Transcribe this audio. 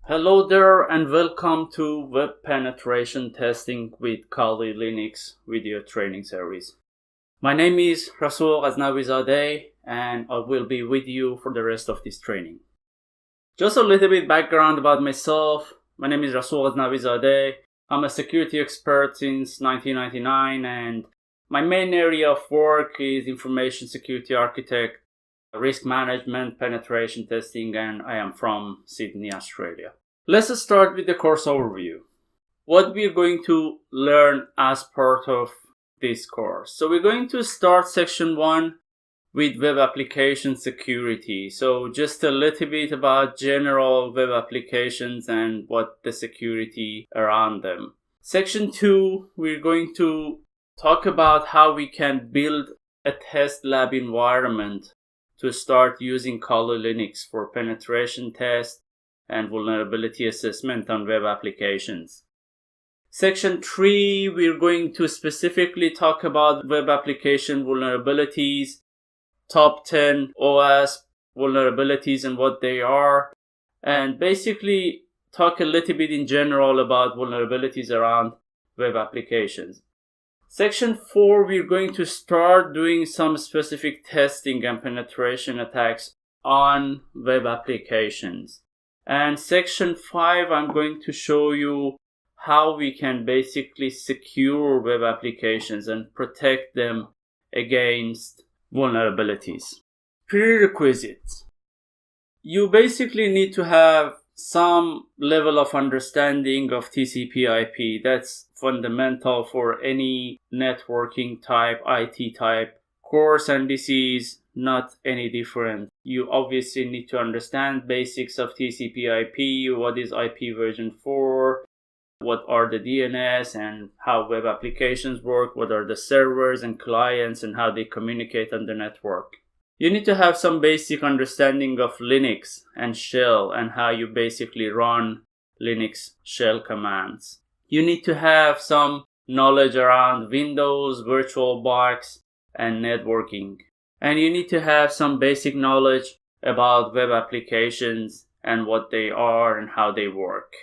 Hello there and welcome to Web Penetration Testing with Kali Linux video training series. My name is Rasul Ghaznavizadeh and I will be with you for the rest of this training. Just a little bit background about myself. My name is Rasul Ghaznavizadeh. I'm a security expert since 1999 and my main area of work is information security architect, risk management, penetration testing, and I am from Sydney, Australia. Let's start with the course overview. What we're going to learn as part of this course. So we're going to start section 1 with web application security. So just a little bit about general web applications and what the security around them. Section 2, we're going to talk about how we can build a test lab environment to start using Kali Linux for penetration tests and vulnerability assessment on web applications. Section 3, we're going to specifically talk about web application vulnerabilities, top 10 OS vulnerabilities and what they are, and basically talk a little bit in general about vulnerabilities around web applications. Section 4, we're going to start doing some specific testing and penetration attacks on web applications. And section 5, I'm going to show you how we can basically secure web applications and protect them against vulnerabilities. Prerequisites. You basically need to have some level of understanding of TCP/IP. That's fundamental for any networking type, IT type course, and this is not any different. You obviously need to understand basics of TCP/IP, what is IP version 4, what are the DNS and how web applications work, what are the servers and clients and how they communicate on the network. You need to have some basic understanding of Linux and shell and how you basically run Linux shell commands. You need to have some knowledge around Windows, VirtualBox, and networking. And you need to have some basic knowledge about web applications and what they are and how they work.